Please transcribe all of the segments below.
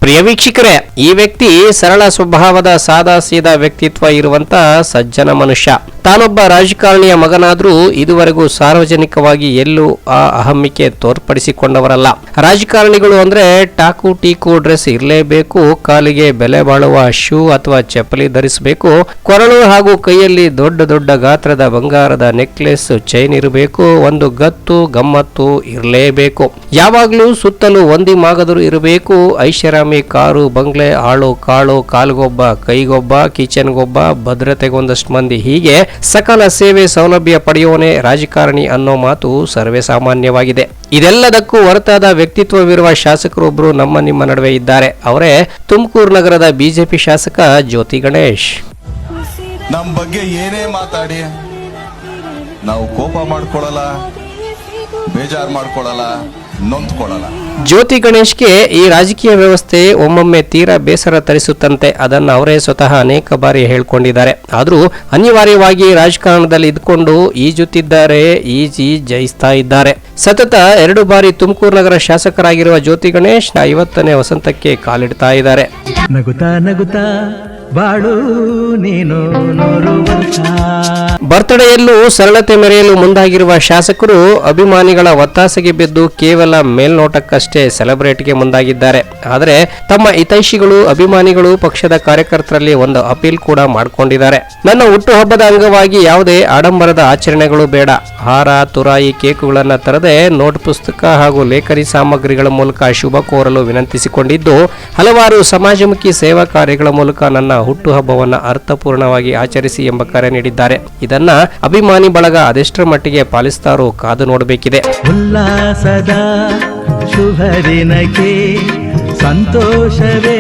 ಪ್ರಿಯ ವೀಕ್ಷಕರೇ, ಈ ವ್ಯಕ್ತಿ ಸರಳ ಸ್ವಭಾವದ ಸಾದಾ ಸೀದಾ ವ್ಯಕ್ತಿತ್ವ ಇರುವಂತ ಸಜ್ಜನ ಮನುಷ್ಯ. ತಾನೊಬ್ಬ ರಾಜಕಾರಣಿಯ ಮಗನಾದ್ರೂ ಇದುವರೆಗೂ ಸಾರ್ವಜನಿಕವಾಗಿ ಎಲ್ಲೂ ಆ ಅಹಮ್ಮಿಕೆ ತೋರ್ಪಡಿಸಿಕೊಂಡವರಲ್ಲ. ರಾಜಕಾರಣಿಗಳು ಅಂದ್ರೆ ಟಾಕು ಟೀಕು ಡ್ರೆಸ್ ಇರಲೇಬೇಕು, ಕಾಲಿಗೆ ಬೆಲೆ ಬಾಳುವ ಶೂ ಅಥವಾ ಚಪ್ಪಲಿ ಧರಿಸಬೇಕು, ಕೊರಳು ಹಾಗೂ ಕೈಯಲ್ಲಿ ದೊಡ್ಡ ದೊಡ್ಡ ಗಾತ್ರದ ಬಂಗಾರದ ನೆಕ್ಲೆಸ್ ಚೈನ್ ಇರಬೇಕು, ಒಂದು ಗತ್ತು ಗಮ್ಮತ್ತು ಇರಲೇಬೇಕು, ಯಾವಾಗ್ಲೂ ಸುತ್ತಲೂ ಒಂದಿ ಮಾಗದರು ಇರಬೇಕು, ಐಷಾರಾಮಿ ಕಾರು ಬಂಗ್ಲೆ ಆಳು ಕಾಳು, ಕಾಲ್ಗೊಬ್ಬ ಕೈಗೊಬ್ಬ ಕಿಚನ್ಗೊಬ್ಬ, ಭದ್ರತೆಗೊಂದಷ್ಟು ಮಂದಿ, ಹೀಗೆ ಸಕಲ ಸೇವೆ ಸೌಲಭ್ಯ ಪಡೆಯೋನೆ ರಾಜಕಾರಣಿ ಅನ್ನೋ ಮಾತು ಸರ್ವೇ ಸಾಮಾನ್ಯವಾಗಿದೆ. ಇದೆಲ್ಲದಕ್ಕೂ ಹೊರತಾದ ವ್ಯಕ್ತಿತ್ವವಿರುವ ಶಾಸಕರೊಬ್ಬರು ನಮ್ಮ ನಿಮ್ಮ ನಡುವೆ ಇದ್ದಾರೆ. ಅವರೇ ತುಮಕೂರು ನಗರದ ಬಿಜೆಪಿ ಶಾಸಕ ಜ್ಯೋತಿ ಗಣೇಶ್. ನಮ್ಮ ಬಗ್ಗೆ ಏನೇ ಮಾತಾಡಿ ನಾವು ಕೋಪ ಮಾಡ್ಕೊಳ್ಳಲ್ಲ, ಬೇಜಾರು ಮಾಡ್ಕೊಳ್ಳಲ್ಲ, ನೊಂದ್ಕೊಳ್ಳಲ್ಲ. ಜ್ಯೋತಿ ಗಣೇಶ್ಗೆ ಈ ರಾಜಕೀಯ ವ್ಯವಸ್ಥೆ ಒಮ್ಮೊಮ್ಮೆ ತೀರಾ ಬೇಸರ ತರಿಸುತ್ತಂತೆ. ಅದನ್ನು ಅವರೇ ಸ್ವತಃ ಅನೇಕ ಬಾರಿ ಹೇಳ್ಕೊಂಡಿದ್ದಾರೆ. ಆದರೂ ಅನಿವಾರ್ಯವಾಗಿ ರಾಜಕಾರಣದಲ್ಲಿ ಇದ್ಕೊಂಡು ಈಜುತ್ತಿದ್ದಾರೆ, ಈಜಿ ಜಯಿಸ್ತಾ ಇದ್ದಾರೆ. ಸತತ 2 ಬಾರಿ ತುಮಕೂರು ನಗರ ಶಾಸಕರಾಗಿರುವ ಜ್ಯೋತಿ ಗಣೇಶ್ 50ನೇ ವಸಂತಕ್ಕೆ ಕಾಲಿಡ್ತಾ ಇದ್ದಾರೆ. ನಗುತ್ತಾ ನಗುತ್ತಾ ಬಾಳು ನೀನು ನೂರು ವರ್ಷ. ಬರ್ತ್ಡೇಯಲ್ಲೂ ಸರಳತೆ ಮೆರೆಯಲು ಮುಂದಾಗಿರುವ ಶಾಸಕರು ಅಭಿಮಾನಿಗಳ ಒತ್ತಾಸೆಗೆ ಬಿದ್ದು ಕೇವಲ ಮೇಲ್ನೋಟಕ್ಕಷ್ಟೇ ಸೆಲೆಬ್ರೇಟ್ಗೆ ಮುಂದಾಗಿದ್ದಾರೆ. ಆದರೆ ತಮ್ಮ ಹಿತೈಷಿಗಳು ಅಭಿಮಾನಿಗಳು ಪಕ್ಷದ ಕಾರ್ಯಕರ್ತರಲ್ಲಿ ಒಂದು ಅಪೀಲ್ ಕೂಡ ಮಾಡಿಕೊಂಡಿದ್ದಾರೆ. ನನ್ನ ಹುಟ್ಟುಹಬ್ಬದ ಅಂಗವಾಗಿ ಯಾವುದೇ ಆಡಂಬರದ ಆಚರಣೆಗಳು ಬೇಡ, ಹಾರ ತುರಾಯಿ ಕೇಕುಗಳನ್ನು ತರದೆ ನೋಟ್ ಪುಸ್ತಕ ಹಾಗೂ ಲೇಖನಿ ಸಾಮಗ್ರಿಗಳ ಮೂಲಕ ಶುಭ ಕೋರಲು ವಿನಂತಿಸಿಕೊಂಡಿದ್ದು, ಹಲವಾರು ಸಮಾಜಮುಖಿ ಸೇವಾ ಕಾರ್ಯಗಳ ಮೂಲಕ ನನ್ನ ಹುಟ್ಟುಹಬ್ಬವನ್ನು ಅರ್ಥಪೂರ್ಣವಾಗಿ ಆಚರಿಸಿ ಎಂಬ ಕರೆ ನೀಡಿದ್ದಾರೆ. ಇದನ್ನ ಅಭಿಮಾನಿ ಬಳಗ ಅದೆಷ್ಟರ ಮಟ್ಟಿಗೆ ಪಾಲಿಸ್ತಾರೋ ಕಾದು ನೋಡಬೇಕಿದೆ. ಉಲ್ಲಾಸದ ಶುಭ ದಿನಕ್ಕೆ ಸಂತೋಷವೇ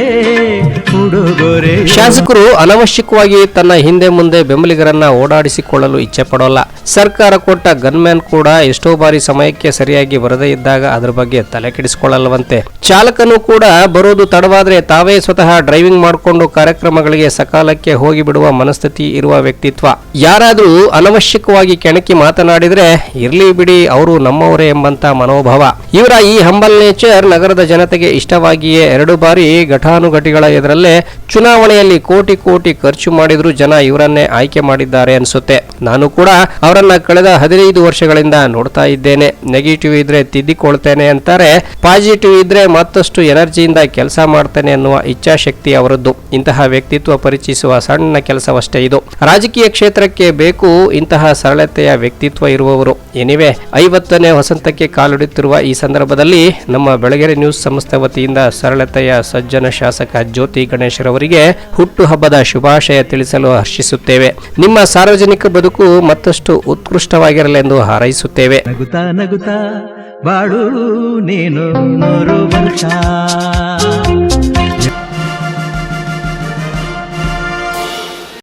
ಉಡುಗೊರೆ. ಶಾಸಕರು ಅನವಶ್ಯಕವಾಗಿ ತನ್ನ ಹಿಂದೆ ಮುಂದೆ ಬೆಂಬಲಿಗರನ್ನ ಓಡಾಡಿಸಿಕೊಳ್ಳಲು ಇಚ್ಛೆ ಪಡೋಲ್ಲ. ಸರ್ಕಾರ ಕೊಟ್ಟ ಗನ್ಮ್ಯಾನ್ ಕೂಡ ಎಷ್ಟೋ ಬಾರಿ ಸಮಯಕ್ಕೆ ಸರಿಯಾಗಿ ಬರದೇ ಇದ್ದಾಗ ಅದರ ಬಗ್ಗೆ ತಲೆ ಕೆಡಿಸಿಕೊಳ್ಳಲ್ವಂತೆ. ಚಾಲಕನು ಕೂಡ ಬರೋದು ತಡವಾದ್ರೆ ತಾವೇ ಸ್ವತಃ ಡ್ರೈವಿಂಗ್ ಮಾಡಿಕೊಂಡು ಕಾರ್ಯಕ್ರಮಗಳಿಗೆ ಸಕಾಲಕ್ಕೆ ಹೋಗಿ ಬಿಡುವ ಮನಸ್ಥಿತಿ ಇರುವ ವ್ಯಕ್ತಿತ್ವ. ಯಾರಾದ್ರೂ ಅನವಶ್ಯಕವಾಗಿ ಕೆಣಕಿ ಮಾತನಾಡಿದ್ರೆ ಇರ್ಲಿ ಬಿಡಿ, ಅವರು ನಮ್ಮವರೇ ಎಂಬಂತ ಮನೋಭಾವ. ಇವರ ಈ ಹಂಬಲ್ ನೇಚರ್ ನಗರದ ಜನತೆಗೆ ಇಷ್ಟವಾಗಿಯೇ 2 ಬಾರಿ ಘಟಾನುಘಟಿಗಳ ಎದುರಲ್ಲೇ ಚುನಾವಣೆಯಲ್ಲಿ ಕೋಟಿ ಕೋಟಿ ಖರ್ಚು ಮಾಡಿದ್ರು ಜನ ಇವರನ್ನೇ ಆಯ್ಕೆ ಮಾಡಿದ್ದಾರೆ ಅನ್ಸುತ್ತೆ. ನಾನು ಕೂಡ ಅವರನ್ನ ಕಳೆದ 15 ವರ್ಷಗಳಿಂದ ನೋಡ್ತಾ ಇದ್ದೇನೆ. ನೆಗೆಟಿವ್ ಇದ್ರೆ ತಿದ್ದಿಕೊಳ್ತೇನೆ ಅಂತಾರೆ, ಪಾಸಿಟಿವ್ ಇದ್ರೆ ಮತ್ತಷ್ಟು ಎನರ್ಜಿಯಿಂದ ಕೆಲಸ ಮಾಡ್ತೇನೆ ಅನ್ನುವ ಇಚ್ಛಾಶಕ್ತಿ ಅವರದ್ದು. ಇಂತಹ ವ್ಯಕ್ತಿತ್ವ ಪರಿಚಯಿಸುವ ಸಣ್ಣ ಕೆಲಸವಷ್ಟೇ ಇದು. ರಾಜಕೀಯ ಕ್ಷೇತ್ರಕ್ಕೆ ಬೇಕು ಇಂತಹ ಸರಳತೆಯ ವ್ಯಕ್ತಿತ್ವ ಇರುವವರು. ಎನಿವೆ, 50ನೇ ವಸಂತಕ್ಕೆ ಕಾಲಿಡುತ್ತಿರುವ ಈ ಸಂದರ್ಭದಲ್ಲಿ ನಮ್ಮ ಬೆಳಗೆರೆ ನ್ಯೂಸ್ ಸಂಸ್ಥೆ ವತಿಯಿಂದ ಸರಳತೆಯ ಸಜ್ಜನ ಶಾಸಕ ಜ್ಯೋತಿ ಗಣೇಶ್ ರವರಿಗೆ ಹುಟ್ಟುಹಬ್ಬದ ಶುಭಾಶಯ ತಿಳಿಸಲು ಹರ್ಷಿಸುತ್ತೇವೆ. ನಿಮ್ಮ ಸಾರ್ವಜನಿಕ ಬದುಕು ಮತ್ತಷ್ಟು ಉತ್ಕೃಷ್ಟವಾಗಿರಲೆಂದು ಹಾರೈಸುತ್ತೇವೆ. ನಗುತ್ತಾ ನಗುತ್ತಾ ಬಾಳು ನೀನು ನೂರು ವರ್ಷ.